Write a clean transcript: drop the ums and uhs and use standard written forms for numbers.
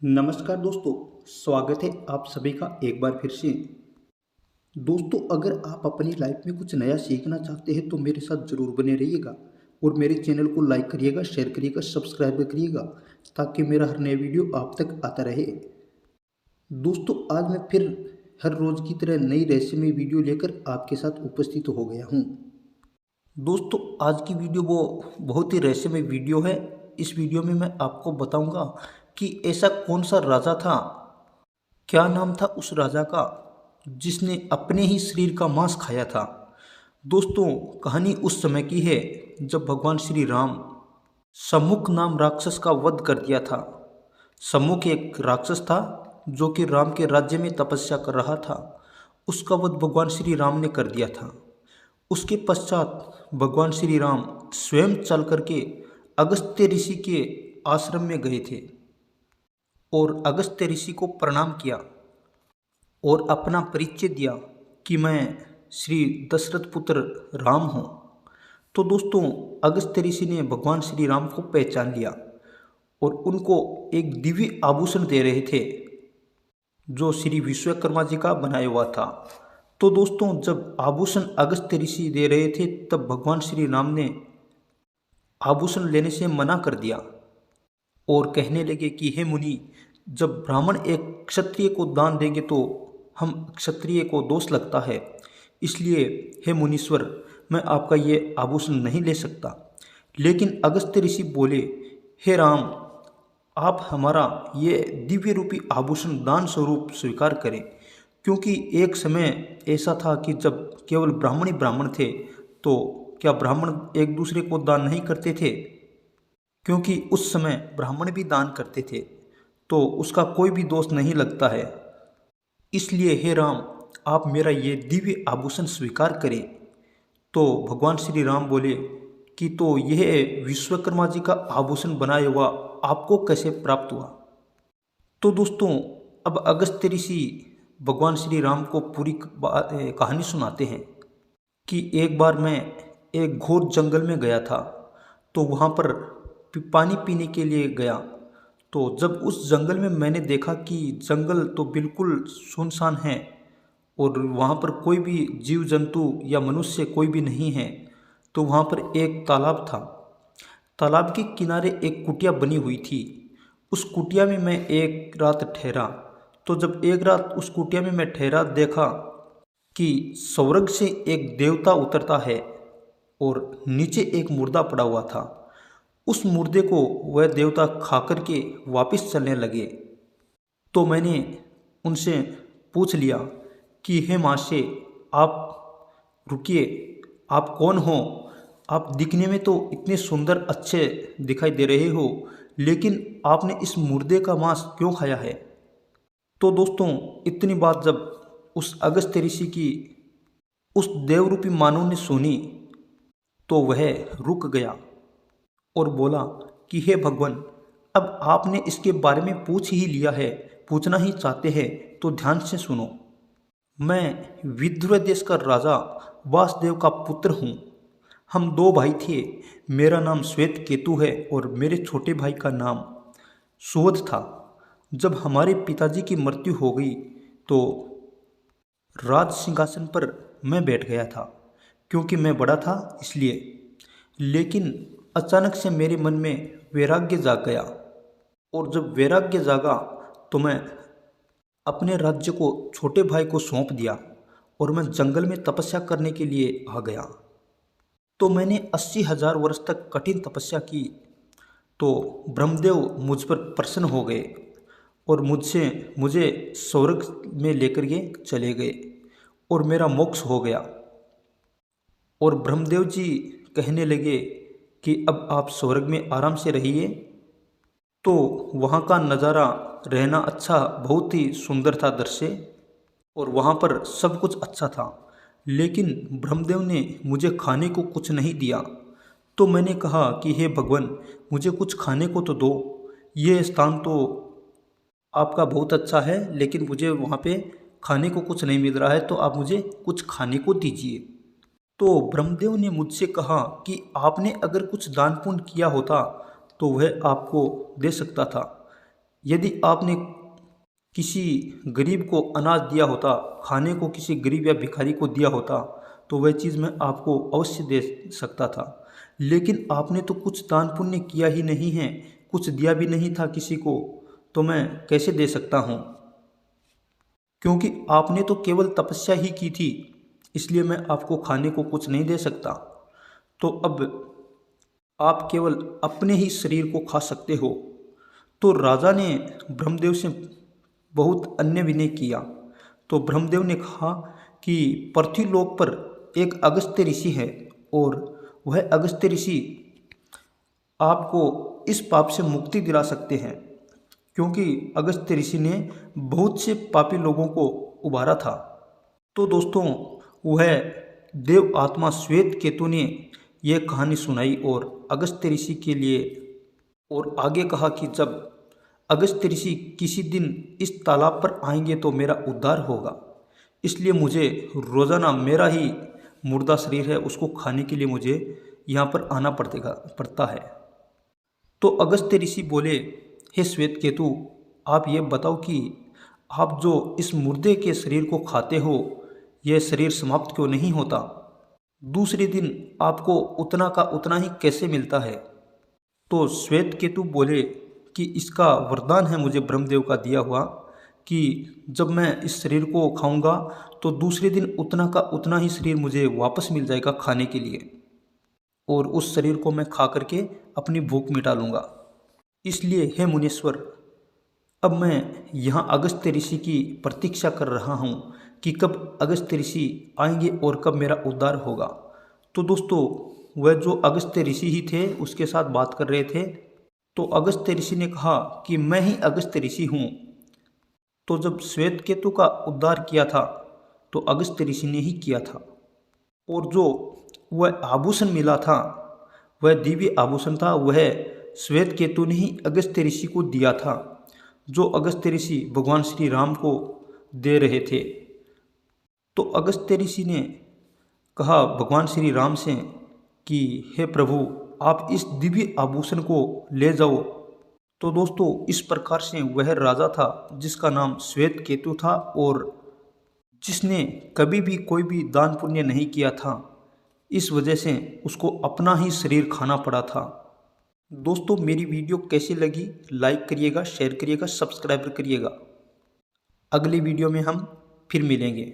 नमस्कार दोस्तों, स्वागत है आप सभी का एक बार फिर से। दोस्तों, अगर आप अपनी लाइफ में कुछ नया सीखना चाहते हैं तो मेरे साथ ज़रूर बने रहिएगा और मेरे चैनल को लाइक करिएगा, शेयर करिएगा, सब्सक्राइब करिएगा ताकि मेरा हर नया वीडियो आप तक आता रहे। दोस्तों, आज मैं फिर हर रोज़ की तरह नई रहस्यमय वीडियो लेकर आपके साथ उपस्थित हो गया हूँ। दोस्तों, आज की वीडियो वो बहुत ही रहस्यमय वीडियो है। इस वीडियो में मैं आपको बताऊंगा कि ऐसा कौन सा राजा था, क्या नाम था उस राजा का जिसने अपने ही शरीर का मांस खाया था। दोस्तों, कहानी उस समय की है जब भगवान श्री राम सम्मुख नाम राक्षस का वध कर दिया था। सम्मुख एक राक्षस था जो कि राम के राज्य में तपस्या कर रहा था। उसका वध भगवान श्री राम ने कर दिया था। उसके पश्चात भगवान श्री राम स्वयं चल करके अगस्त्य ऋषि के आश्रम में गए थे और अगस्त्य ऋषि को प्रणाम किया और अपना परिचय दिया कि मैं श्री दशरथ पुत्र राम हूँ। तो दोस्तों, अगस्त्य ऋषि ने भगवान श्री राम को पहचान लिया और उनको एक दिव्य आभूषण दे रहे थे जो श्री विश्वकर्मा जी का बनाया हुआ था। तो दोस्तों, जब आभूषण अगस्त्य ऋषि दे रहे थे तब भगवान श्री राम ने आभूषण लेने से मना कर दिया और कहने लगे कि हे मुनि, जब ब्राह्मण एक क्षत्रिय को दान देंगे तो हम क्षत्रिय को दोष लगता है, इसलिए हे मुनीश्वर, मैं आपका ये आभूषण नहीं ले सकता। लेकिन अगस्त्य ऋषि बोले, हे राम, आप हमारा ये दिव्य रूपी आभूषण दान स्वरूप स्वीकार करें, क्योंकि एक समय ऐसा था कि जब केवल ब्राह्मण ही ब्राह्मण थे, तो क्या ब्राह्मण एक दूसरे को दान नहीं करते थे? क्योंकि उस समय ब्राह्मण भी दान करते थे, तो उसका कोई भी दोष नहीं लगता है। इसलिए हे राम, आप मेरा ये दिव्य आभूषण स्वीकार करें। तो भगवान श्री राम बोले कि तो यह विश्वकर्मा जी का आभूषण बनाया हुआ आपको कैसे प्राप्त हुआ? तो दोस्तों, अब अगस्त्य ऋषि भगवान श्री राम को पूरी कहानी सुनाते हैं कि एक बार मैं एक घोर जंगल में गया था। तो वहाँ पर पानी पीने के लिए गया। तो जब उस जंगल में मैंने देखा कि जंगल तो बिल्कुल सुनसान है और वहाँ पर कोई भी जीव जंतु या मनुष्य कोई भी नहीं है, तो वहाँ पर एक तालाब था। तालाब के किनारे एक कुटिया बनी हुई थी। उस कुटिया में मैं एक रात ठहरा। तो जब एक रात उस कुटिया में मैं ठहरा, देखा कि स्वर्ग से एक देवता उतरता है और नीचे एक मुर्दा पड़ा हुआ था। उस मुर्दे को वह देवता खा करके वापस चलने लगे। तो मैंने उनसे पूछ लिया कि हे महाशय, आप रुकिए, आप कौन हो? आप दिखने में तो इतने सुंदर अच्छे दिखाई दे रहे हो, लेकिन आपने इस मुर्दे का मांस क्यों खाया है? तो दोस्तों, इतनी बात जब उस अगस्त्य ऋषि की उस देवरूपी मानव ने सुनी तो वह रुक गया और बोला कि हे भगवान, अब आपने इसके बारे में पूछ ही लिया है, पूछना ही चाहते हैं तो ध्यान से सुनो। मैं विदुर देश का राजा वासुदेव का पुत्र हूँ। हम दो भाई थे। मेरा नाम श्वेत केतु है और मेरे छोटे भाई का नाम सुवध था। जब हमारे पिताजी की मृत्यु हो गई तो राज सिंहासन पर मैं बैठ गया था, क्योंकि मैं बड़ा था इसलिए। लेकिन अचानक से मेरे मन में वैराग्य जाग गया और जब वैराग्य जागा तो मैं अपने राज्य को छोटे भाई को सौंप दिया और मैं जंगल में तपस्या करने के लिए आ गया। तो मैंने 80,000 वर्ष तक कठिन तपस्या की। तो ब्रह्मदेव मुझ पर प्रसन्न हो गए और मुझे स्वर्ग में लेकर के चले गए और मेरा मोक्ष हो गया। और ब्रह्मदेव जी कहने लगे कि अब आप स्वर्ग में आराम से रहिए। तो वहाँ का नज़ारा, रहना अच्छा, बहुत ही सुंदर था दृश्य और वहाँ पर सब कुछ अच्छा था। लेकिन ब्रह्मदेव ने मुझे खाने को कुछ नहीं दिया। तो मैंने कहा कि हे भगवान, मुझे कुछ खाने को तो दो। ये स्थान तो आपका बहुत अच्छा है, लेकिन मुझे वहाँ पे खाने को कुछ नहीं मिल रहा है, तो आप मुझे कुछ खाने को दीजिए। तो ब्रह्मदेव ने मुझसे कहा कि आपने अगर कुछ दान पुण्य किया होता तो वह आपको दे सकता था। यदि आपने किसी गरीब को अनाज दिया होता, खाने को किसी गरीब या भिखारी को दिया होता, तो वह चीज़ मैं आपको अवश्य दे सकता था। लेकिन आपने तो कुछ दान पुण्य किया ही नहीं है, कुछ दिया भी नहीं था किसी को, तो मैं कैसे दे सकता हूँ? क्योंकि आपने तो केवल तपस्या ही की थी, इसलिए मैं आपको खाने को कुछ नहीं दे सकता। तो अब आप केवल अपने ही शरीर को खा सकते हो। तो राजा ने ब्रह्मदेव से बहुत अन्य विनय किया। तो ब्रह्मदेव ने कहा कि पृथ्वीलोक पर एक अगस्त्य ऋषि है, और वह अगस्त्य ऋषि आपको इस पाप से मुक्ति दिला सकते हैं, क्योंकि अगस्त्य ऋषि ने बहुत से पापी लोगों को उबारा था। तो दोस्तों, वह देव आत्मा श्वेत केतु ने यह कहानी सुनाई और अगस्त्य ऋषि के लिए, और आगे कहा कि जब अगस्त्य ऋषि किसी दिन इस तालाब पर आएंगे तो मेरा उद्धार होगा, इसलिए मुझे रोज़ाना मेरा ही मुर्दा शरीर है उसको खाने के लिए मुझे यहाँ पर आना पड़ता है। तो अगस्त्य ऋषि बोले, हे श्वेत केतु, आप ये बताओ कि आप जो इस मुर्दे के शरीर को खाते हो, यह शरीर समाप्त क्यों नहीं होता? दूसरे दिन आपको उतना का उतना ही कैसे मिलता है? तो श्वेत केतु बोले कि इसका वरदान है मुझे ब्रह्मदेव का दिया हुआ, कि जब मैं इस शरीर को खाऊंगा तो दूसरे दिन उतना का उतना ही शरीर मुझे वापस मिल जाएगा खाने के लिए, और उस शरीर को मैं खा करके अपनी भूख मिटा लूँगा। इसलिए हे मुनीश्वर, अब मैं यहाँ अगस्त्य ऋषि की प्रतीक्षा कर रहा हूँ कि कब अगस्त्य ऋषि आएंगे और कब मेरा उद्धार होगा। तो दोस्तों, वह जो अगस्त्य ऋषि ही थे उसके साथ बात कर रहे थे। तो अगस्त्य ऋषि ने कहा कि मैं ही अगस्त्य ऋषि हूँ। तो जब श्वेत केतु का उद्धार किया था तो अगस्त्य ऋषि ने ही किया था, और जो वह आभूषण मिला था, वह दिव्य आभूषण था, वह श्वेत केतु ने ही अगस्त्य ऋषि को दिया था, जो अगस्त्य ऋषि भगवान श्री राम को दे रहे थे। तो अगस्त्य ऋषि ने कहा भगवान श्री राम से कि हे प्रभु, आप इस दिव्य आभूषण को ले जाओ। तो दोस्तों, इस प्रकार से वह राजा था जिसका नाम श्वेत केतु था, और जिसने कभी भी कोई भी दान पुण्य नहीं किया था, इस वजह से उसको अपना ही शरीर खाना पड़ा था। दोस्तों, मेरी वीडियो कैसी लगी लाइक करिएगा, शेयर करिएगा, सब्सक्राइब करिएगा। अगली वीडियो में हम फिर मिलेंगे।